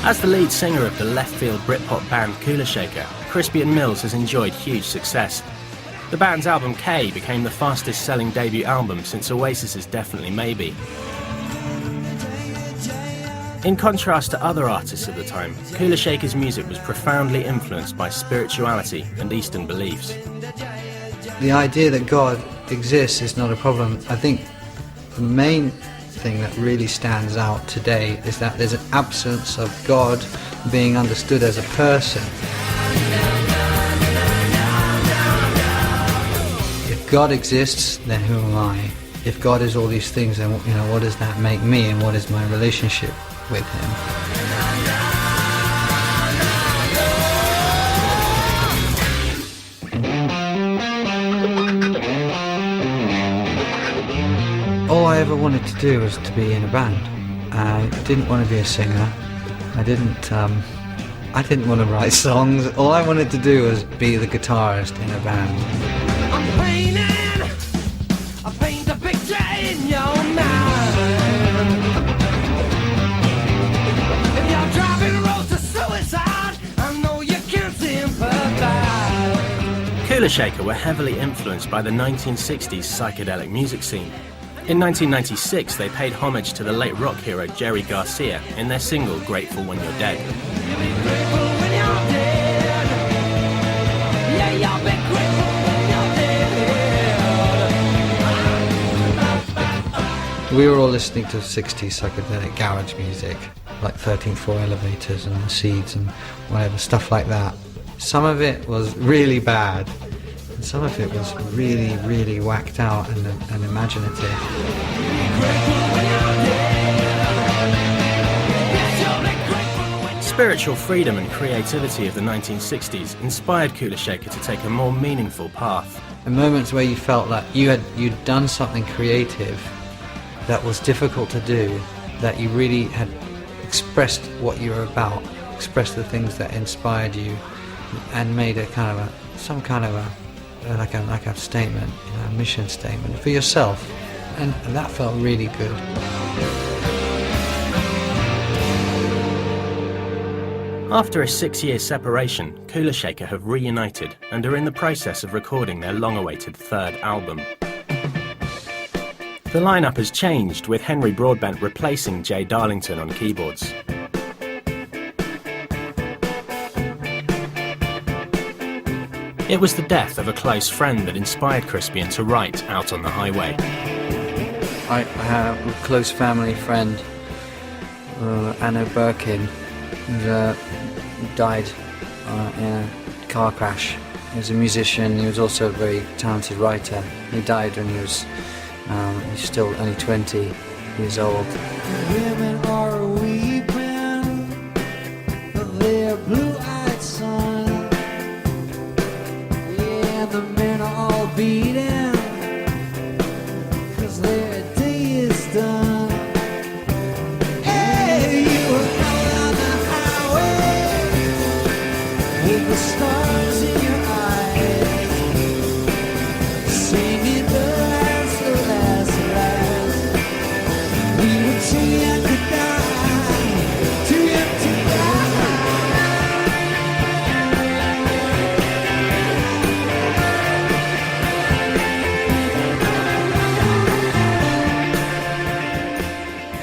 As the lead singer of the left-field Britpop band Kula Shaker, Crispian Mills has enjoyed huge success. The band's album K became the fastest-selling debut album since Oasis's Definitely Maybe. In contrast to other artists of the time, Kula Shaker's music was profoundly influenced by spirituality and Eastern beliefs. The idea that God exists is not a problem. I think the main thing that really stands out today is that there's an absence of God being understood as a person. If God exists, then who am I? If God is all these things, then what does that make me, and what is my relationship with him? All I ever wanted to do was to be in a band. I didn't want to be a singer. I didn't want to write songs. All I wanted to do was be the guitarist in a band. I paint a picture in your mind. If you're driving road to suicide, I know you can't sympathize. Kula Shaker were heavily influenced by the 1960s psychedelic music scene. In 1996, they paid homage to the late rock hero Jerry Garcia in their single Grateful When You're Dead. We were all listening to 60s psychedelic garage music, like 13th Floor Elevators and The Seeds and whatever, stuff like that. Some of it was really bad, and some of it was really, really whacked out and imaginative. Spiritual freedom and creativity of the 1960s inspired Kula Shaker to take a more meaningful path. The moments where you felt that you'd done something creative that was difficult to do, that you really had expressed what you were about, expressed the things that inspired you, and made a kind of a statement, a mission statement for yourself, and that felt really good. After a 6-year separation, Kula Shaker have reunited and are in the process of recording their long-awaited third album. The lineup has changed, with Henry Broadbent replacing Jay Darlington on keyboards. It was the death of a close friend that inspired Crispian to write Out on the Highway. I have a close family friend, Anna Birkin, who died in a car crash. He was a musician, he was also a very talented writer. He died when he was he's still only 20 years old. Women are weeping for their blue-eyed son. Yeah, the men are all beating 'cause their day is done. Hey, you were out on the highway with the stars in your eyes, singing the last, the last, the last. We were too young to die, too young to die.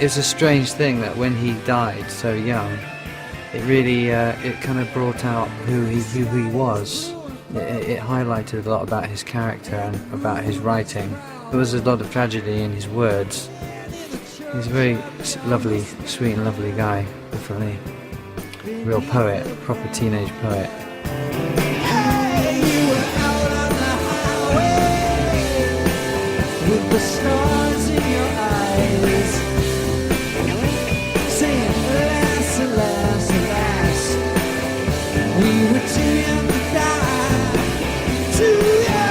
It's a strange thing that when he died so young, it really it kind of brought out who he was. It highlighted a lot about his character and about his writing. There was a lot of tragedy in his words. He's a very lovely, sweet and lovely guy, definitely. Real poet, proper teenage poet. Hey, you were out on the highway with the stars in your eyes, saying alas, alas, alas. We were too young to die, too young.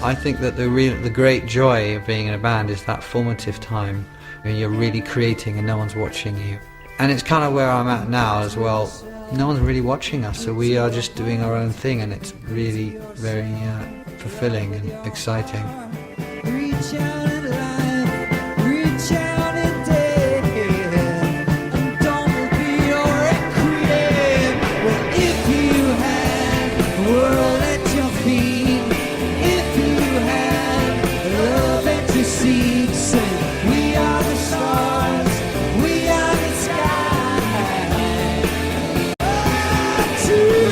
I think that the great joy of being in a band is that formative time when you're really creating and no one's watching you. And it's kind of where I'm at now as well. No one's really watching us, so we are just doing our own thing, and it's really very fulfilling and exciting. Reach out in life, reach out in day, and don't be or recreate. Well, if you had the world at your feet, if you had love at your seat, say, we are the stars, we are the sky. To you.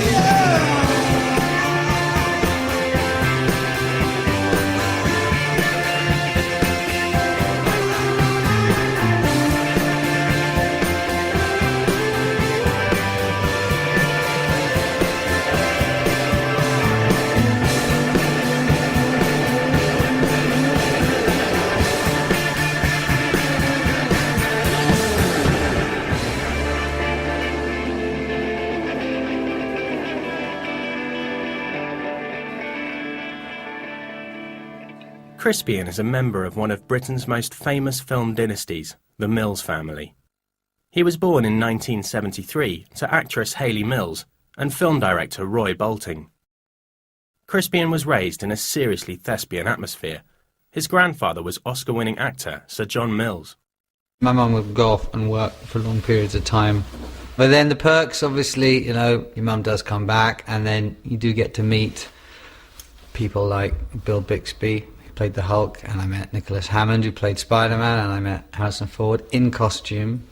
Crispian is a member of one of Britain's most famous film dynasties, the Mills family. He was born in 1973 to actress Hayley Mills and film director Roy Bolting. Crispian was raised in a seriously thespian atmosphere. His grandfather was Oscar-winning actor Sir John Mills. My mum would go off and work for long periods of time. But then the perks, obviously, you know, your mum does come back, and then you do get to meet people like Bill Bixby, who played the Hulk, and I met Nicholas Hammond, who played Spider-Man, and I met Harrison Ford in costume,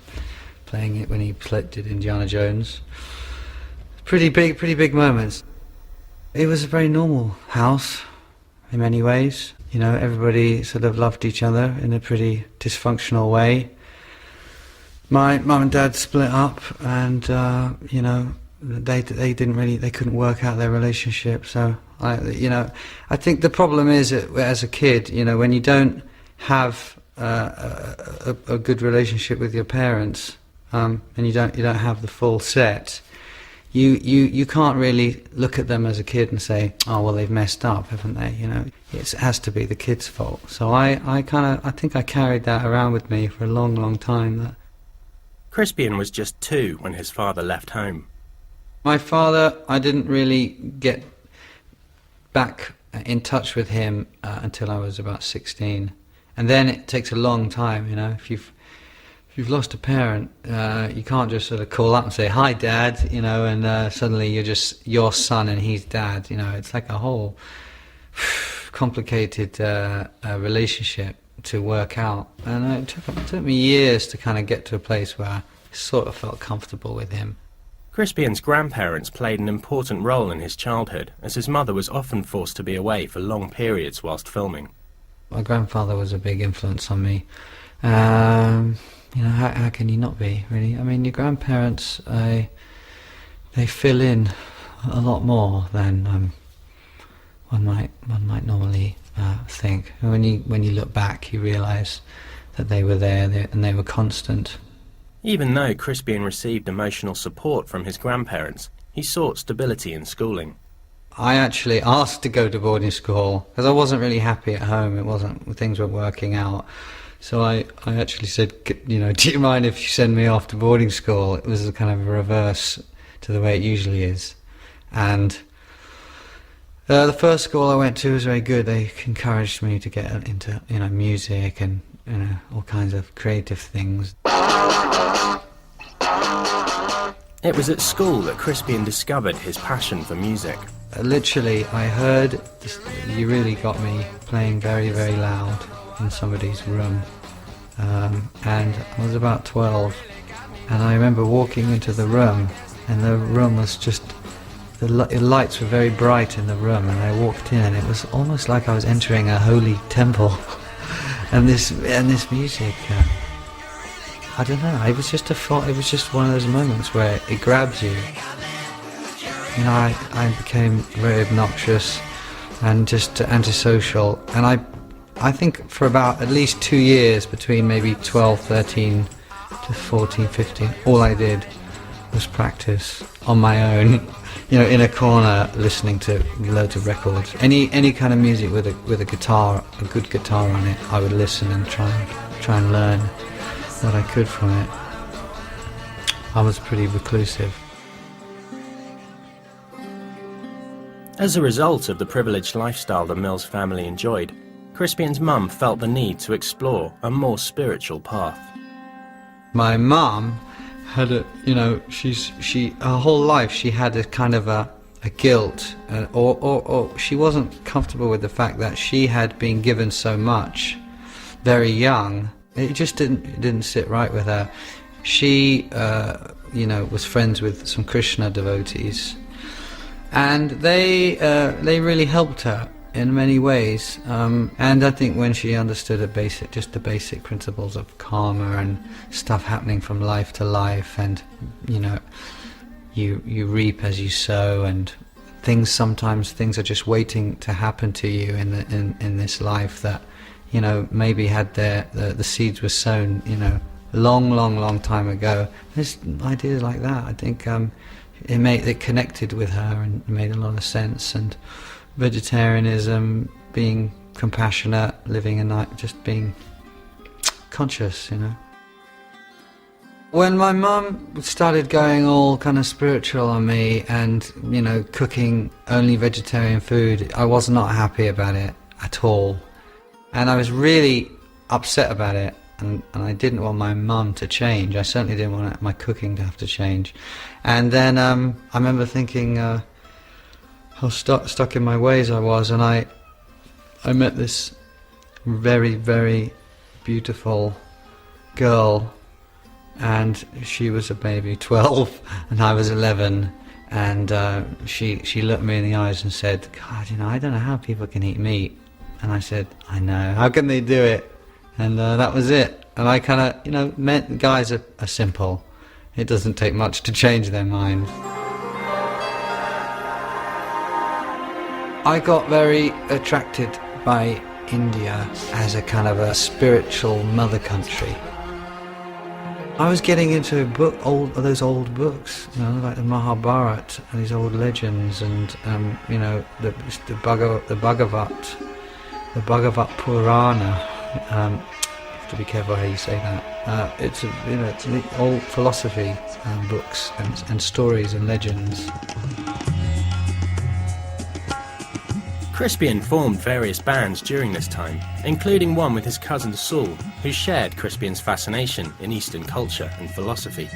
playing it when he did Indiana Jones. Pretty big moments. It was a very normal house in many ways. You know, everybody sort of loved each other in a pretty dysfunctional way. My mum and dad split up, and you know, they couldn't work out their relationship. So I think the problem is that as a kid, you know, when you don't have a good relationship with your parents, and you don't have the full set, you can't really look at them as a kid and say, oh well, they've messed up, haven't they? You know, it has to be the kid's fault. So I think I carried that around with me for a long time. Crispian was just 2 when his father left home. My father, I didn't really get back in touch with him until I was about 16, and then it takes a long time. You know, if you've lost a parent, you can't just sort of call up and say, hi Dad, you know, and suddenly you're just your son and he's Dad. You know, it's like a whole complicated relationship to work out, and it took me years to kind of get to a place where I sort of felt comfortable with him. Crispian's grandparents played an important role in his childhood, as his mother was often forced to be away for long periods whilst filming. My grandfather was a big influence on me. You know, how can you not be, really? I mean, your grandparents, they fill in a lot more than one might normally think. When you look back, you realise that they were there and they were constant. Even though Crispian received emotional support from his grandparents, he sought stability in schooling. I actually asked to go to boarding school because I wasn't really happy at home. Things weren't working out. So I actually said, you know, do you mind if you send me off to boarding school? It was a kind of a reverse to the way it usually is. And the first school I went to was very good. They encouraged me to get into, you know, music and, you know, all kinds of creative things. It was at school that Crispian discovered his passion for music. Literally, I heard, you really got me playing very, very loud in somebody's room. And I was about 12, and I remember walking into the room, and the room was just, the lights were very bright in the room, and I walked in, and it was almost like I was entering a holy temple. and this music, I don't know, it was just one of those moments where it grabs you. You know, I became very obnoxious and just antisocial, and I think for about at least 2 years, between maybe 12, 13 to 14, 15, all I did was practice on my own, you know, in a corner listening to loads of records. Any kind of music with a guitar, a good guitar on it, I would listen and try and learn what I could from it. I was pretty reclusive. As a result of the privileged lifestyle the Mills family enjoyed, Crispian's mum felt the need to explore a more spiritual path. My mum had her whole life she had a kind of a guilt, or she wasn't comfortable with the fact that she had been given so much very young. It just didn't sit right with her. She, was friends with some Krishna devotees, and they really helped her in many ways. And I think when she understood the basic principles of karma and stuff happening from life to life, and you reap as you sow, and sometimes things are just waiting to happen to you in this life that maybe had the seeds were sown long time ago. There's ideas like that. I think it connected with her and made a lot of sense. And vegetarianism, being compassionate, living a night, just being conscious, When my mum started going all kind of spiritual on me and, cooking only vegetarian food, I was not happy about it at all. And I was really upset about it, and I didn't want my mum to change. I certainly didn't want my cooking to have to change. And then I remember thinking how stuck in my ways I was, and I met this very, very beautiful girl, and she was a baby, 12, and I was 11, and she looked me in the eyes and said, "God, I don't know how people can eat meat." And I said, "I know, how can they do it?" And that was it. And I kind of, meant guys are simple. It doesn't take much to change their mind. I got very attracted by India as a kind of a spiritual mother country. I was getting into those old books, like the Mahabharata and these old legends, and the Bhagavat Purana. You have to be careful how you say that. It's the old philosophy books and stories and legends. Crispian formed various bands during this time, including one with his cousin Saul, who shared Crispian's fascination in Eastern culture and philosophy.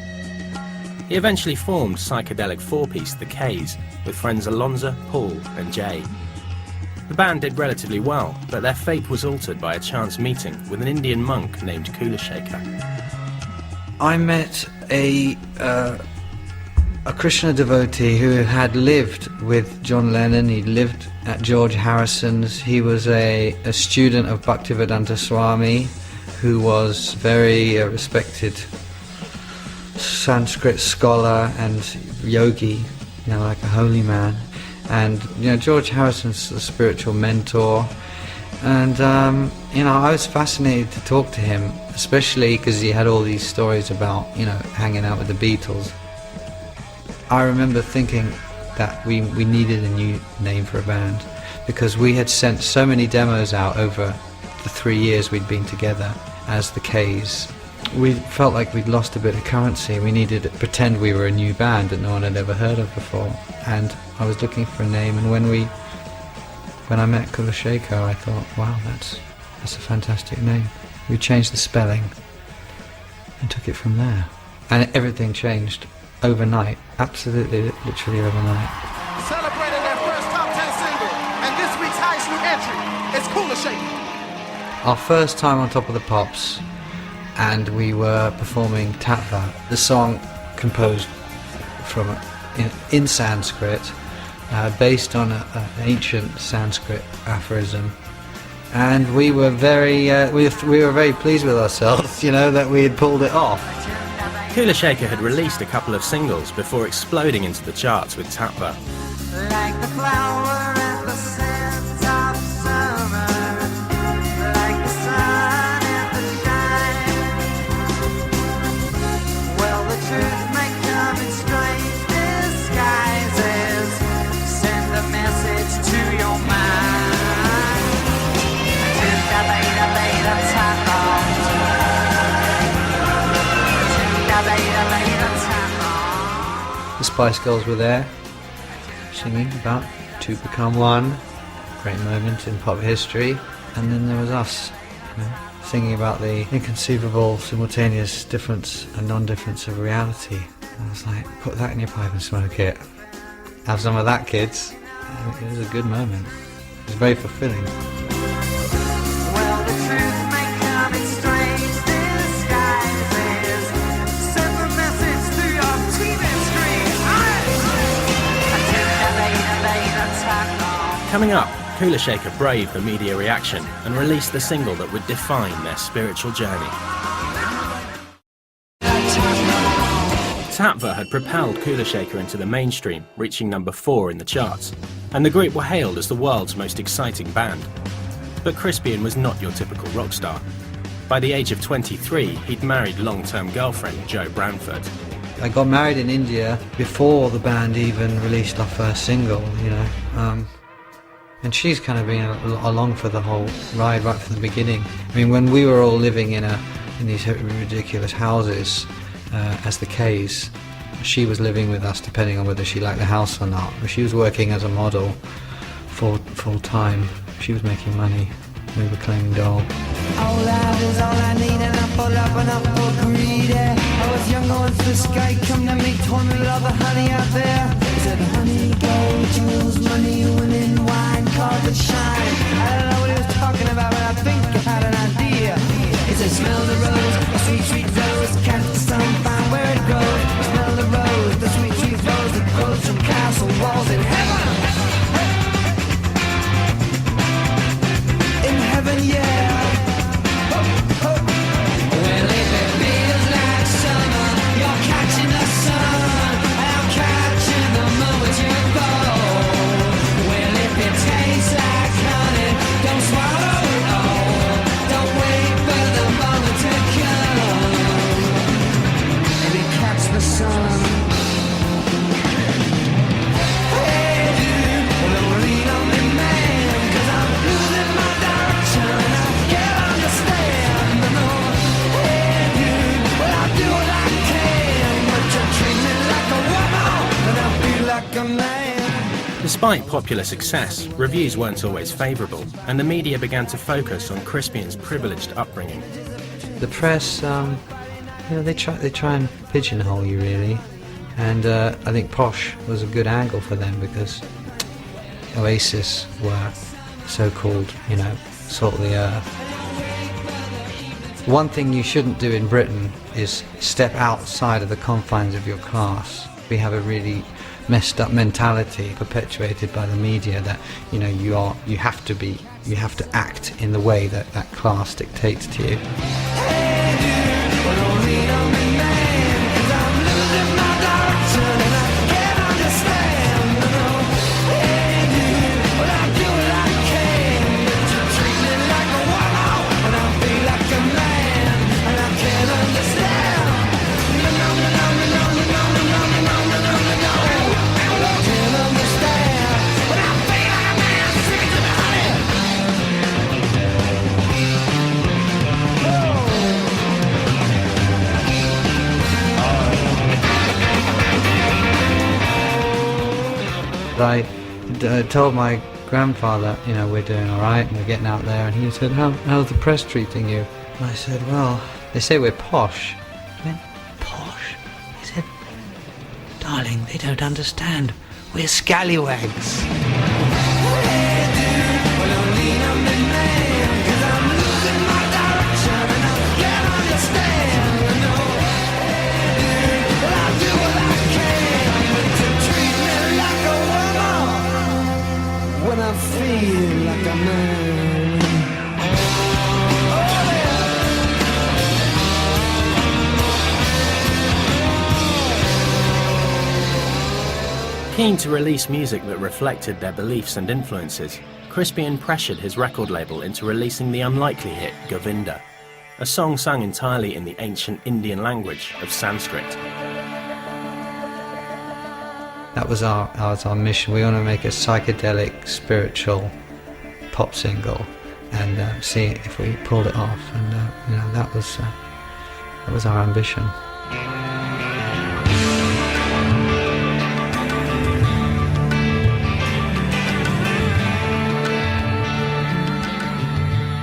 He eventually formed psychedelic four-piece The K's with friends Alonzo, Paul and Jay. The band did relatively well, but their fate was altered by a chance meeting with an Indian monk named Kula Shaker. I met a Krishna devotee who had lived with John Lennon. He lived at George Harrison's. He was a student of Bhaktivedanta Swami, who was very respected Sanskrit scholar and yogi, like a holy man. And George Harrison's a spiritual mentor, and I was fascinated to talk to him, especially because he had all these stories about hanging out with the Beatles. I remember thinking that we needed a new name for a band, because we had sent so many demos out over the 3 years we'd been together as the K's. We felt like we'd lost a bit of currency. We needed to pretend we were a new band that no one had ever heard of before. And I was looking for a name, and when I met Kula Shaker, I thought, wow, that's a fantastic name. We changed the spelling and took it from there. And everything changed overnight, absolutely, literally overnight. Celebrating their first top 10 single, and this week's highest new entry is Kula Shaker. Our first time on Top of the Pops, and we were performing Tattva, the song composed in Sanskrit, based on an ancient Sanskrit aphorism. And we were very pleased with ourselves, that we had pulled it off. Kula Shaker had released a couple of singles before exploding into the charts with Tattva. Like the flower at the sands of summer, like the sun at the time. Well, the truth may come in strong. The Spice Girls were there, singing about two become one, great moment in pop history. And then there was us, you know, singing about the inconceivable simultaneous difference and non-difference of reality. I was like, put that in your pipe and smoke it. Have some of that, kids. It was a good moment. It was very fulfilling. Well, the truth may come in strange disguises. Send the message through your TV screen. Coming up, Kula Shaker braved the media reaction and released the single that would define their spiritual journey. Tattva had propelled Kula Shaker into the mainstream, reaching number 4 in the charts, and the group were hailed as the world's most exciting band. But Crispian was not your typical rock star. By the age of 23, he'd married long-term girlfriend Jo Branford. I got married in India before the band even released our first single, you know. And she's kind of been along for the whole ride right from the beginning. I mean, when we were all living in these ridiculous houses as the K's, she was living with us depending on whether she liked the house or not. But she was working as a model full time. She was making money. We were claiming doll. All that is all I need, and I'm full up and I'm full greedy. I was young going to the sky, come to me, told me love the honey out there. He said honey, gold, jewels, money, winning wine, called it shine. I don't know what he was talking about, but I think I had an idea. He said smell the rose, the sweet, sweet rose, catch the sun, find where it grows. Smell the rose, the sweet, sweet rose that grows from castle walls in heaven. In heaven, yeah. Well, if it feels like summer, you're catching the sun. I'm catching the moment you fall. Well, if it tastes like honey, don't swallow it all. Don't wait for the moment to come. Maybe catch the sun. Hey, dude, don't lean on me, man, 'cause I'm losing my direction. I can't understand. No, hey, dude, well, I do what I can, but you treat me like a woman, and I feel like a man. Despite popular success, reviews weren't always favourable, and the media began to focus on Crispian's privileged upbringing. The press, you know, they try and pigeonhole you really, and I think Posh was a good angle for them because Oasis were so-called, you know, salt of the earth. One thing you shouldn't do in Britain is step outside of the confines of your class. We have a really messed up mentality perpetuated by the media that, you know, you have to act in the way that that class dictates to you. I told my grandfather, you know, we're doing all right and we're getting out there, and he said, how's the press treating you? And I said, well, they say we're posh. I went, posh? He said, darling, they don't understand. We're scallywags. When I feel like a man. Keen to release music that reflected their beliefs and influences, Crispian pressured his record label into releasing the unlikely hit Govinda, a song sung entirely in the ancient Indian language of Sanskrit. That was our mission. We want to make a psychedelic, spiritual pop single, and see if we pulled it off. And you know, that was our ambition.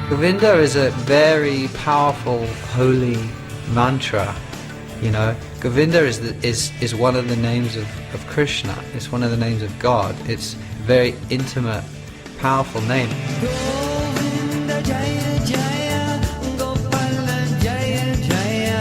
Govinda is a very powerful, holy mantra. You know, Govinda is one of the names of Krishna. It's one of the names of God. It's a very intimate, powerful name. Govinda Jaya Jaya, Gopala Jaya Jaya,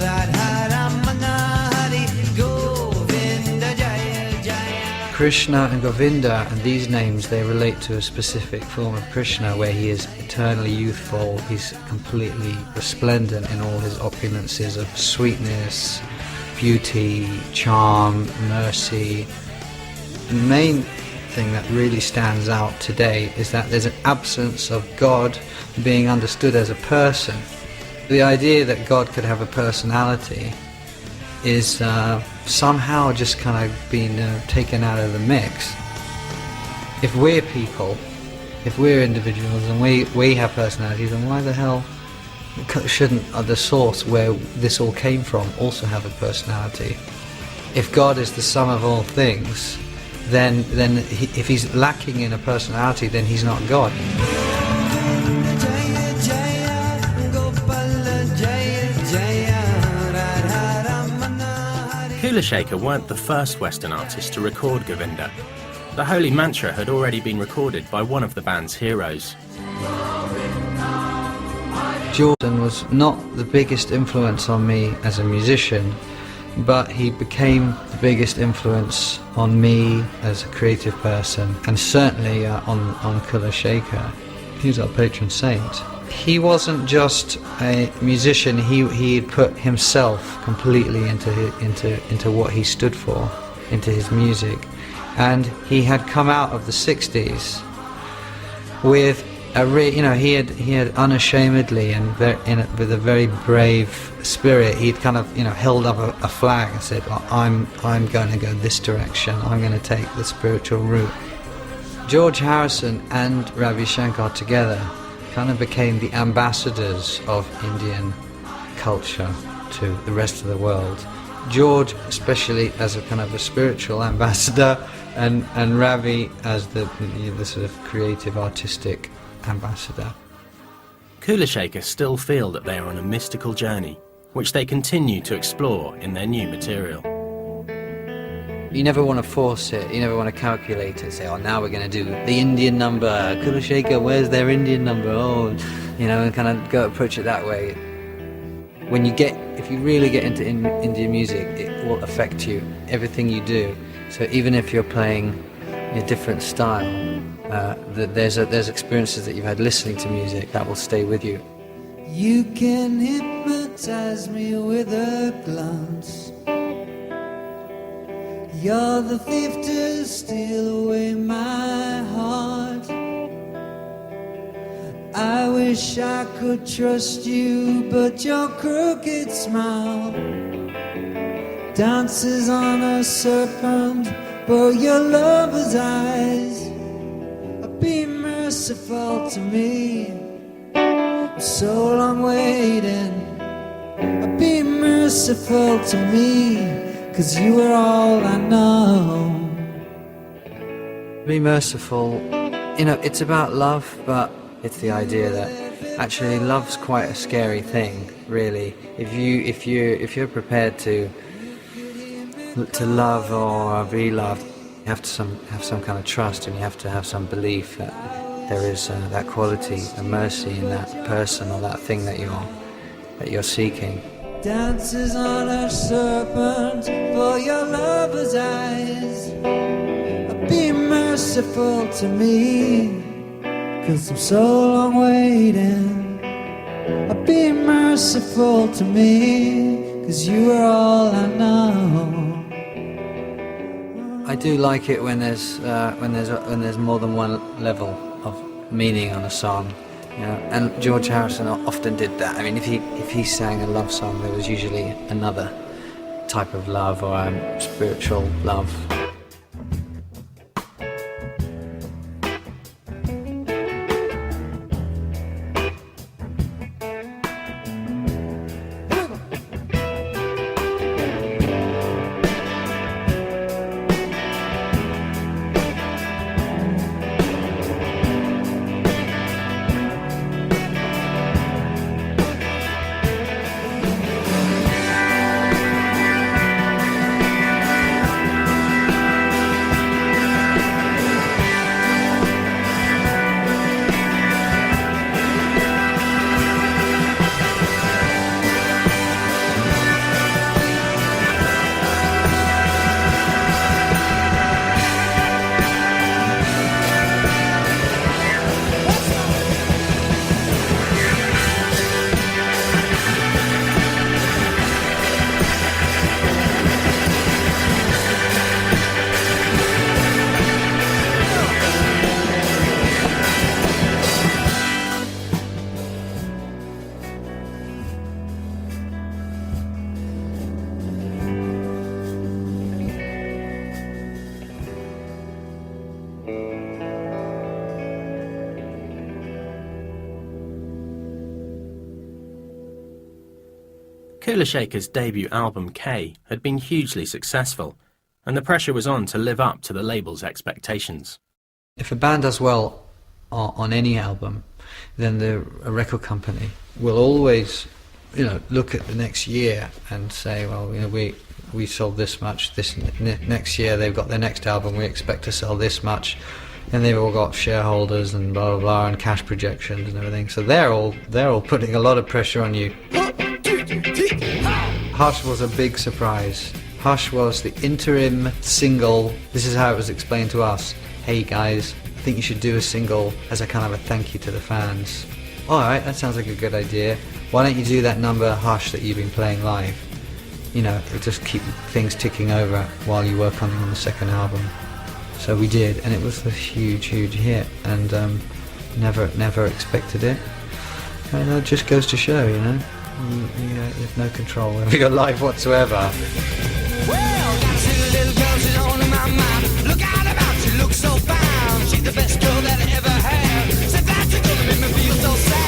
Radha Ramana Hari, Govinda Jaya Jaya. Krishna and Govinda and these names, they relate to a specific form of Krishna where he is eternally youthful, he's completely resplendent in all his opulences of sweetness, beauty, charm, mercy. The main thing that really stands out today is that there's an absence of God being understood as a person. The idea that God could have a personality is somehow just kind of been taken out of the mix. If we're people, if we're individuals and we have personalities, then why the hell shouldn't the source where this all came from also have a personality? If God is the sum of all things, then if he's lacking in a personality, then he's not God. Jaya Jaya, Gopala Jaya Jaya, Radha Ramana Hari. Kula Shaker weren't the first Western artist to record Govinda. The holy mantra had already been recorded by one of the band's heroes. Jordan was not the biggest influence on me as a musician, but he became the biggest influence on me as a creative person, and certainly on Kula Shaker. He's our patron saint. He wasn't just a musician, he put himself completely into what he stood for, into his music. And he had come out of the 60s with he had unashamedly and with a very brave spirit, he'd kind of held up a flag and said, well, I'm going to go this direction, I'm going to take the spiritual route. George Harrison and Ravi Shankar together kind of became the ambassadors of Indian culture to the rest of the world. George especially as a kind of a spiritual ambassador, and Ravi as the sort of creative, artistic ambassador. Kula Shaker still feel that they are on a mystical journey, which they continue to explore in their new material. You never want to force it, you never want to calculate it, say, oh, now we're going to do the Indian number, Kula Shaker, where's their Indian number, and kind of go approach it that way. If you really get into Indian music, it will affect you, everything you do. So even if you're playing a different style, there's experiences that you've had listening to music that will stay with you. You can hypnotize me with a glance. You're the thief to steal away my heart. I wish I could trust you, but your crooked smile dances on a serpent for your lover's eyes. Be merciful to me, I'm so long waiting. Be merciful to me, 'cause you are all I know. Be merciful, it's about love, but it's the idea that actually love's quite a scary thing, really. If you're prepared to love or be loved, you have to have some kind of trust, and you have to have some belief that there is that quality and mercy in that person or that thing that you're seeking. Dances on a serpent for your lover's eyes. Be merciful to me, 'cause I'm so long waiting. Be merciful to me, 'cause you are all I know. I do like it when there's more than one level of meaning on a song, and George Harrison often did that. I mean, if he sang a love song, there was usually another type of love or spiritual love. Kula Shaker's debut album K had been hugely successful, and the pressure was on to live up to the label's expectations. If a band does well on any album, then a record company will always, look at the next year and say, well, we sold this much. This next year they've got their next album. We expect to sell this much, and they've all got shareholders and blah blah blah and cash projections and everything. So they're all putting a lot of pressure on you. Hush was a big surprise. Hush was the interim single. This is how it was explained to us. Hey guys, I think you should do a single as a kind of a thank you to the fans. Alright, that sounds like a good idea. Why don't you do that number Hush that you've been playing live? It'll just keep things ticking over while you work on the second album. So we did, and it was a huge hit, and never expected it. And it just goes to show, you have no control over your life whatsoever. Well, got a silly little girl, she's on my mind. Look out about, she looks so fine. She's the best girl that I ever had. Said that you're gonna make me feel so sad.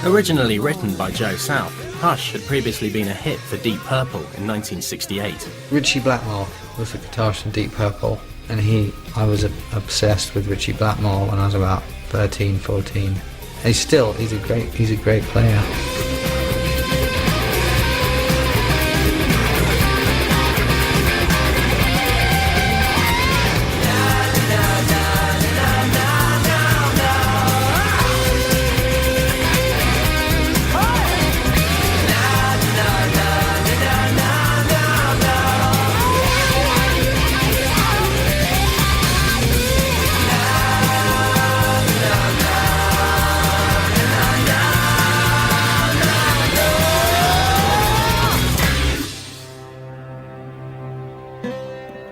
Originally written by Joe South, Hush had previously been a hit for Deep Purple in 1968. Richie Blackmore was the guitarist in Deep Purple, and I was obsessed with Richie Blackmore when I was about 13, 14. And he's a great player.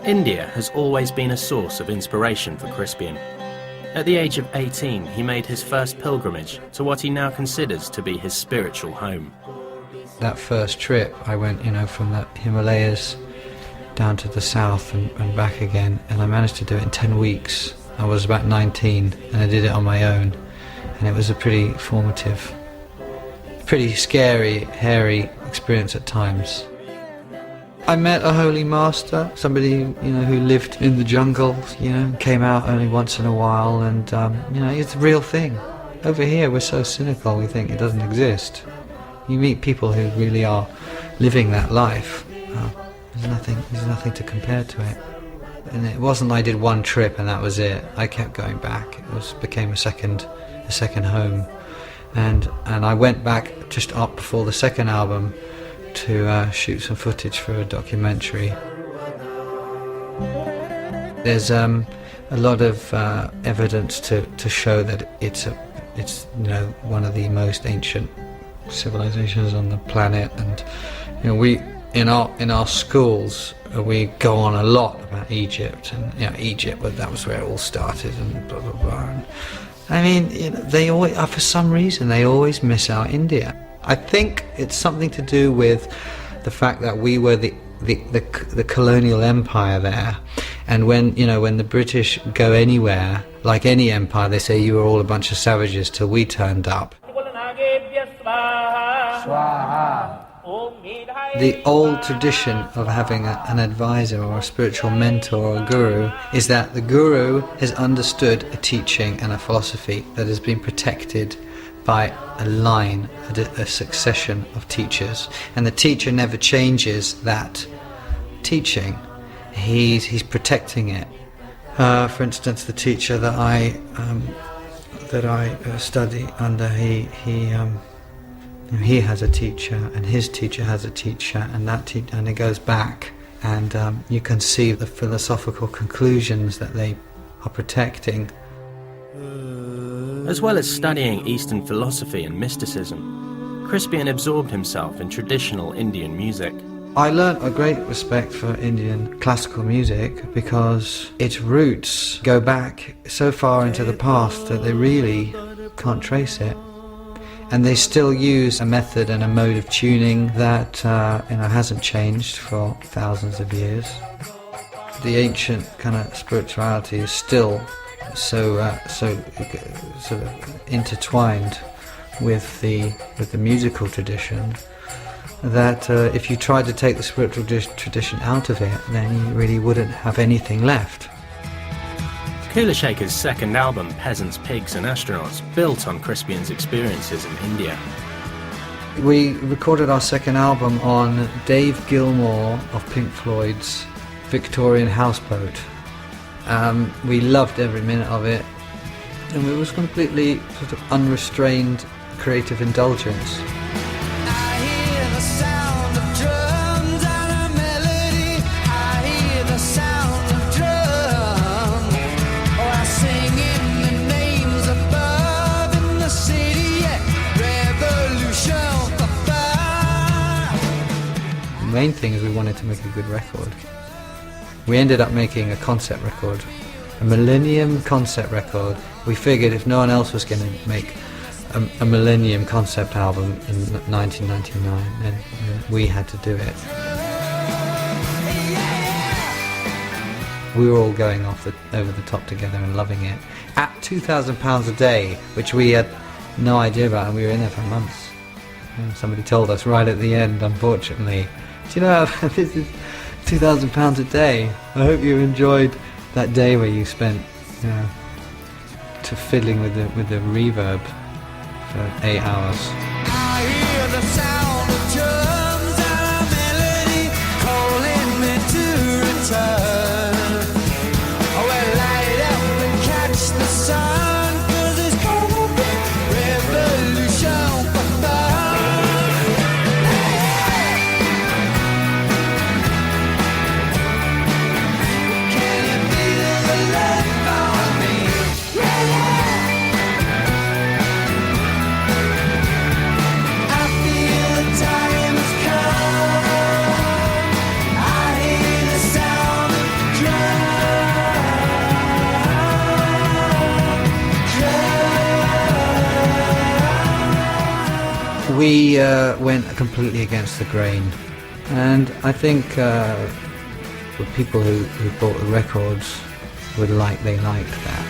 India has always been a source of inspiration for Crispian. At the age of 18, he made his first pilgrimage to what he now considers to be his spiritual home. That first trip, I went, from the Himalayas down to the south and back again, and I managed to do it in 10 weeks. I was about 19, and I did it on my own, and it was a pretty formative, pretty scary, hairy experience at times. I met a holy master, somebody who lived in the jungle, came out only once in a while, and it's a real thing. Over here we're so cynical, we think it doesn't exist. You meet people who really are living that life. There's nothing to compare to it. And it wasn't I did one trip and that was it. I kept going back. It became a second home, and I went back just up before the second album to shoot some footage for a documentary. There's a lot of evidence to show that it's one of the most ancient civilizations on the planet, and we in our schools we go on a lot about Egypt, and Egypt, but that was where it all started, and blah blah blah. And, I mean, they always, for some reason, they always miss out India. I think it's something to do with the fact that we were the colonial empire there, and when the British go anywhere, like any empire, they say you were all a bunch of savages till we turned up. The old tradition of having an advisor or a spiritual mentor or a guru is that the guru has understood a teaching and a philosophy that has been protected by a succession of teachers, and the teacher never changes that teaching. He's protecting it. For instance, the teacher that I study under, he has a teacher, and his teacher has a teacher, and and it goes back, and you can see the philosophical conclusions that they are protecting. As well as studying Eastern philosophy and mysticism, Crispian absorbed himself in traditional Indian music. I learnt a great respect for Indian classical music because its roots go back so far into the past that they really can't trace it. And they still use a method and a mode of tuning that hasn't changed for thousands of years. The ancient kind of spirituality is still so sort of intertwined with the musical tradition that if you tried to take the spiritual tradition out of it, then you really wouldn't have anything left. Kula Shaker's second album, Peasants, Pigs and Astronauts, built on Crispian's experiences in India. We recorded our second album on Dave Gilmour of Pink Floyd's Victorian houseboat. We loved every minute of it, and it was completely sort of unrestrained creative indulgence. I hear the sound of drums and a melody. I hear the sound of drums. Oh, I sing in the names above in the city. Yeah. Revolution for fire. The main thing is we wanted to make a good record. We ended up making a concept record, a Millennium concept record. We figured if no one else was going to make a Millennium concept album in 1999, then we had to do it. We were all going off over the top together and loving it. At £2,000 a day, which we had no idea about, and we were in there for months. And somebody told us right at the end, unfortunately, do you know, this is £2,000 a day. I hope you enjoyed that day where you spent, fiddling with the reverb for 8 hours. I hear the sound of drums and a melody calling me to return. Oh, well, light up and catch the sun, 'cause it's gonna be revolution for fun. Can you feel the love for me? I feel the time has come. I hear the sound of drum. We went completely against the grain, and I think the people who bought the records they liked that.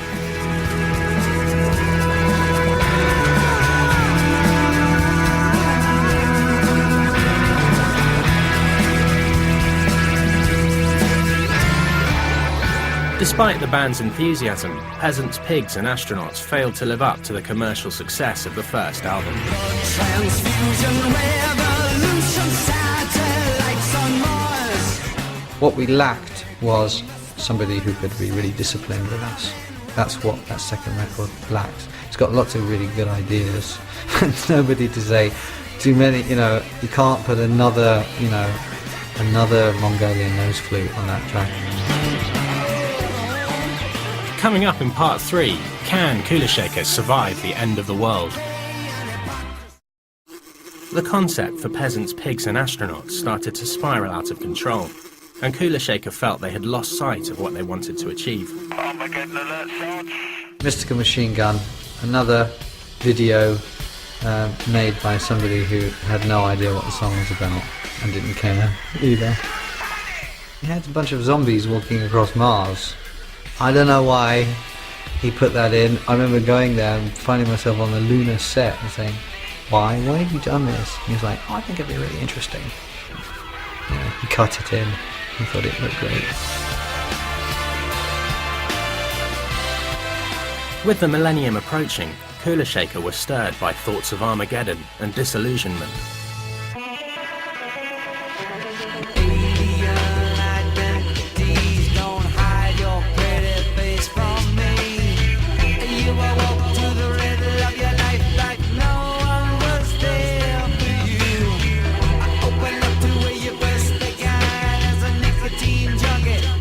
Despite the band's enthusiasm, Peasants, Pigs and Astronauts failed to live up to the commercial success of the first album. Transfusion revolution, satellites on Mars. What we lacked was somebody who could be really disciplined with us. That's what that second record lacks. It's got lots of really good ideas, but nobody to say too many. You can't put another Mongolian nose flute on that track. Coming up in part 3, can Kula Shaker survive the end of the world? The concept for Peasants, Pigs and Astronauts started to spiral out of control, and Kula Shaker felt they had lost sight of what they wanted to achieve. Mystical Machine Gun, another video made by somebody who had no idea what the song was about and didn't care either. He had a bunch of zombies walking across Mars. I don't know why he put that in. I remember going there and finding myself on the lunar set and saying, why have you done this? And he was like, I think it'd be really interesting. He cut it in. He thought it looked great. With the millennium approaching, Kula Shaker was stirred by thoughts of Armageddon and disillusionment.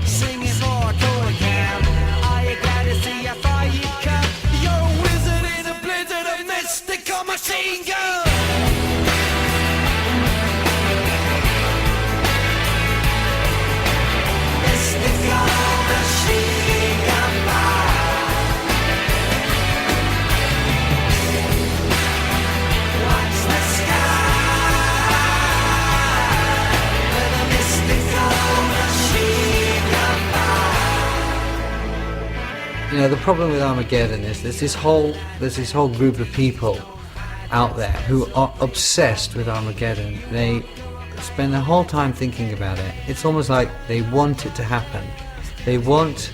Singing for a toy cam. All you gotta see how far you come. You're a wizard in a machine gun. Mystical machine gun fire. Watch the sky with a mystical machine gun fire. You know, the problem with Armageddon is there's this whole group of people out there who are obsessed with Armageddon. They spend their whole time thinking about it. It's almost like they want it to happen. They want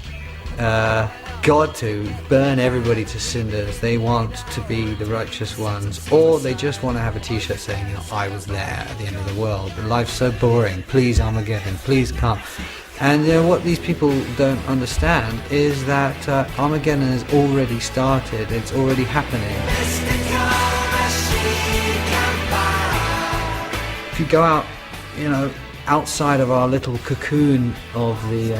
God to burn everybody to cinders. They want to be the righteous ones, or they just want to have a t-shirt saying, you know, I was there at the end of the world. Life's so boring. Please, Armageddon, please come. And you know, what these people don't understand is that Armageddon has already started. It's already happening. If you go out, you know, outside of our little cocoon of the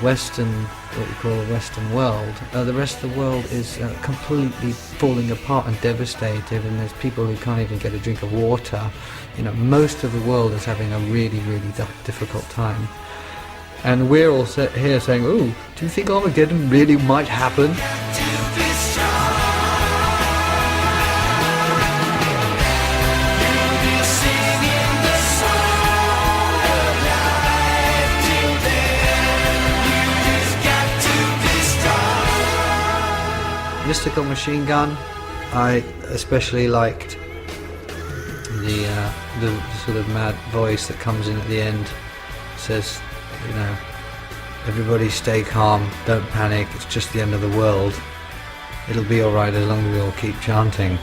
Western, what we call the Western world, the rest of the world is completely falling apart and devastated, and there's people who can't even get a drink of water. You know, most of the world is having a really, really difficult time. And we're all here saying, oh, do you think Armageddon really might happen? Mystical Machine Gun, I especially liked the sort of mad voice that comes in at the end. It says, you know, everybody stay calm, don't panic, it's just the end of the world. It'll be alright as long as we all keep chanting.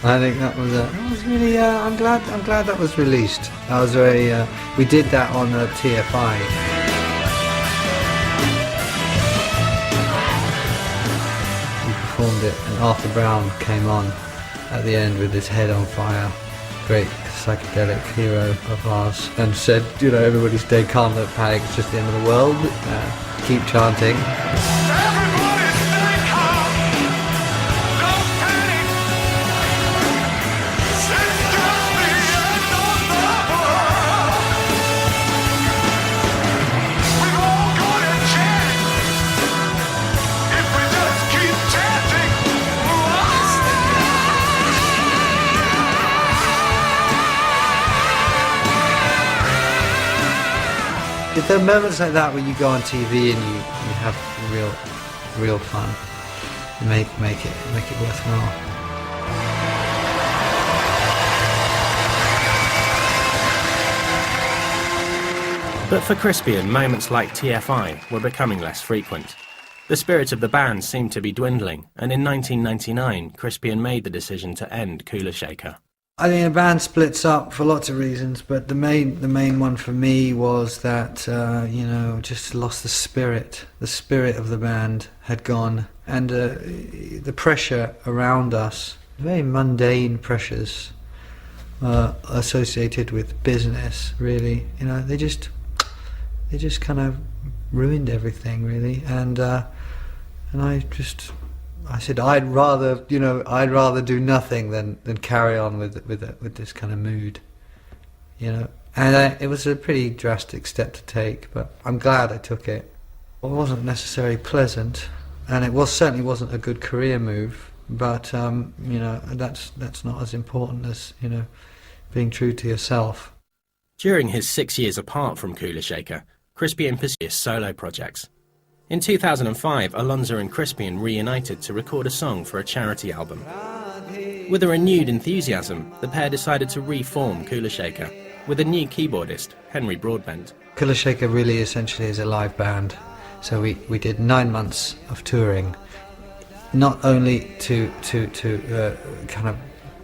I think that was really, I'm glad that was released. That was very, we did that on TFI. We performed it and Arthur Brown came on at the end with his head on fire. Great psychedelic hero of ours, and said, you know, everybody stay calm, don't panic, it's just the end of the world, keep chanting. Everybody stay calm. Don't panic. It's just the end of the world. We're all gonna chant if we just keep chanting. There are moments like that where you go on TV and you have real fun. Make it worthwhile. But for Crispian, moments like TFI were becoming less frequent. The spirit of the band seemed to be dwindling, and in 1999, Crispian made the decision to end Kula Shaker. I mean, a band splits up for lots of reasons, but the main one for me was that, you know, just lost the spirit. The spirit of the band had gone, and the pressure around us, very mundane pressures associated with business, really. You know, they just kind of ruined everything, really. And I said I'd rather do nothing than carry on with this kind of mood, you know. And it was a pretty drastic step to take, but I'm glad I took it. It wasn't necessarily pleasant, and it certainly wasn't a good career move. But you know, that's not as important as, you know, being true to yourself. During his 6 years apart from Kula Shaker, Crispian pursued solo projects. In 2005, Alonso and Crispian reunited to record a song for a charity album. With a renewed enthusiasm, the pair decided to reform Kula Shaker, with a new keyboardist, Henry Broadbent. Kula Shaker really essentially is a live band. So we did 9 months of touring, not only to kind of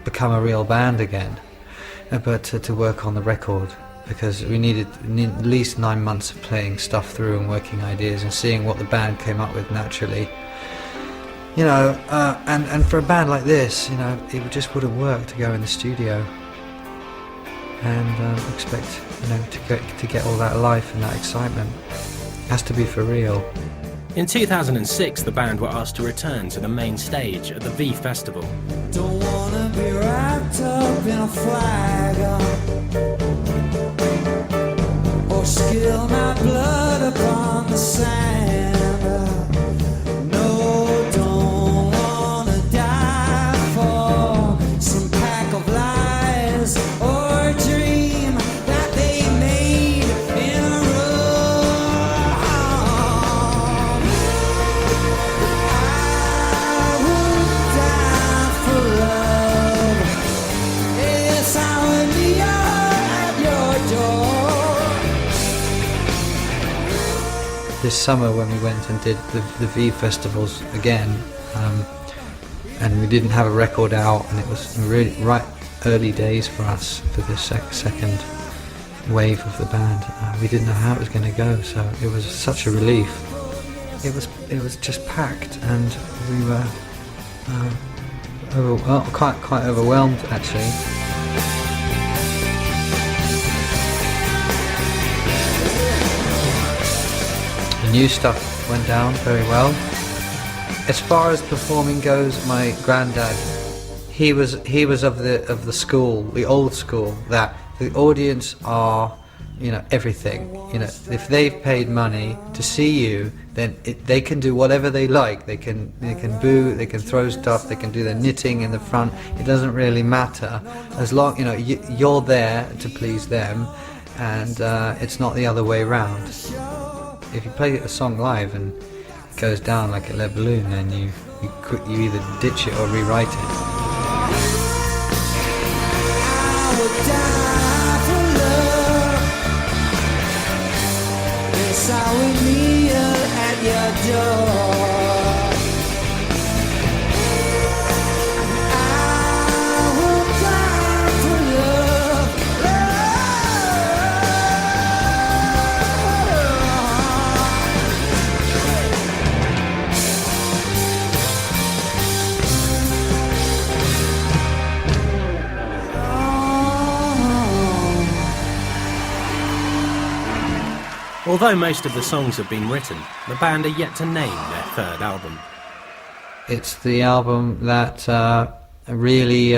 become a real band again, but to work on the record. Because we needed at least 9 months of playing stuff through and working ideas and seeing what the band came up with naturally. You know, and for a band like this, you know, it just wouldn't work to go in the studio and expect, you know, to get all that life and that excitement. It has to be for real. In 2006, the band were asked to return to the main stage at the V Festival. Don't wanna be right. my flag up, or spill my blood upon the sand. No, don't wanna die for some pack of lies or a dream that they made in a room. I would die for love. Yes, I would kneel at your door. This summer when we went and did the V festivals again, and we didn't have a record out, and it was really right early days for us for this second wave of the band. We didn't know how it was going to go, so it was such a relief. It was just packed, and we were quite overwhelmed actually. The new stuff went down very well. As far as performing goes, my granddad, he was of the school, the old school, that the audience are, everything. If they've paid money to see you, then they can do whatever they like. They can boo, they can throw stuff, they can do their knitting in the front. It doesn't really matter as long you're there to please them, and it's not the other way around. If you play a song live and it goes down like a lead balloon, then you either ditch it or rewrite it. I would die for love. Yes, I would kneel at your door. I would die for love. Although most of the songs have been written, the band are yet to name their third album. It's the album that really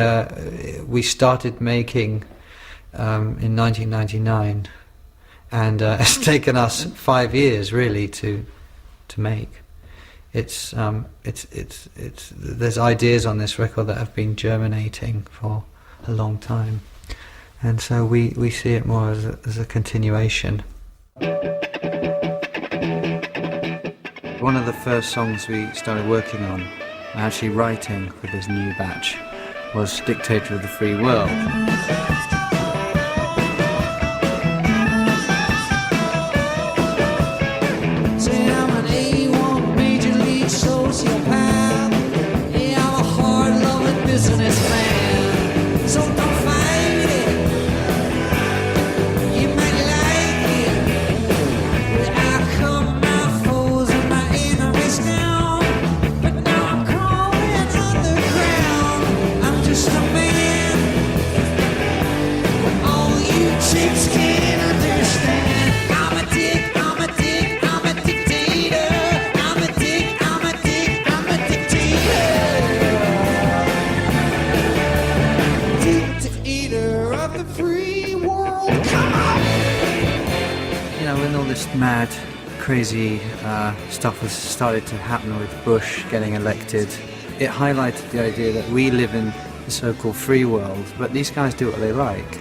we started making in 1999, and it's taken us 5 years really to make. It's there's ideas on this record that have been germinating for a long time, and so we see it more as a continuation. One of the first songs we started working on, actually writing for this new batch, was Dictator of the Free World. Say I'm an A1 major league sociopath. Yeah, I'm a hard-loving businessman. So don't fight it. You might like it. I come my foes and my enemies down. But now I'm crawling underground. I'm just a man. All you chicks can't understand. I'm a dick, I'm a dick, I'm a dictator. I'm a dick, I'm a dick, I'm a dictator. Dictator of the free world. Come on! When all this mad, crazy stuff was started to happen with Bush getting elected, it highlighted the idea that we live in the so-called free world, but these guys do what they like,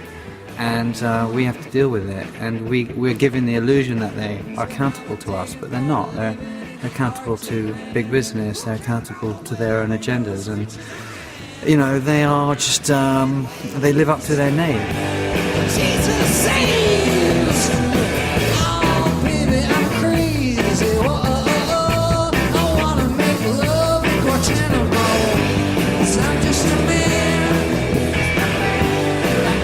and we have to deal with it. And we're given the illusion that they are accountable to us, but they're not. They're accountable to big business. They're accountable to their own agendas, and they are just they live up to their name. Jesus saves. Oh, baby, I'm crazy. Whoa, I wanna make love in Guantanamo. 'Cause I'm just a man.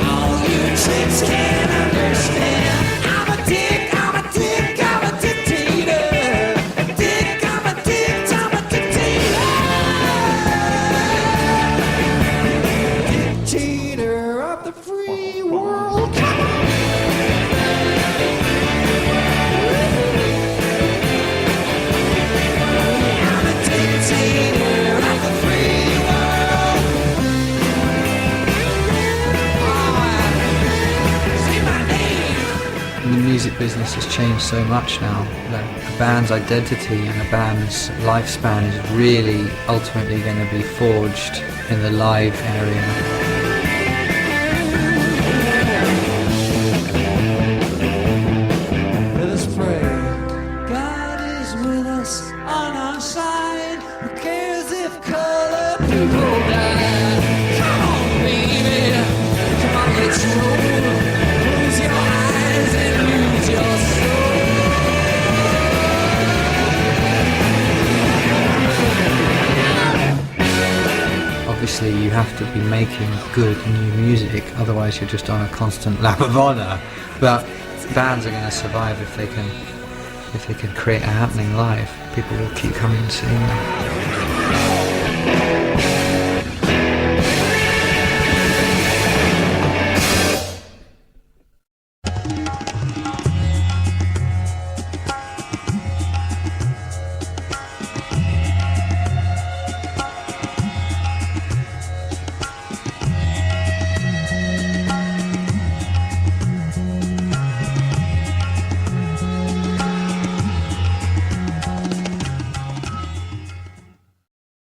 All you chicks can't understand. I'm a dick, I'm a dick, I'm a dictator. A dick, I'm a dick, I'm a dictator. Dictator of the free world. Come on! business has changed so much now. A band's identity and a band's lifespan is really ultimately going to be forged in the live area. Let us pray. God is with us on our side. Who cares if color people die? Come on, baby. Come on, let's roll. Close your eyes and lose your soul. Obviously you have to be making good new music, otherwise you're just on a constant lap of honour. But bands are going to survive if they can create a happening live. People will keep coming and seeing them.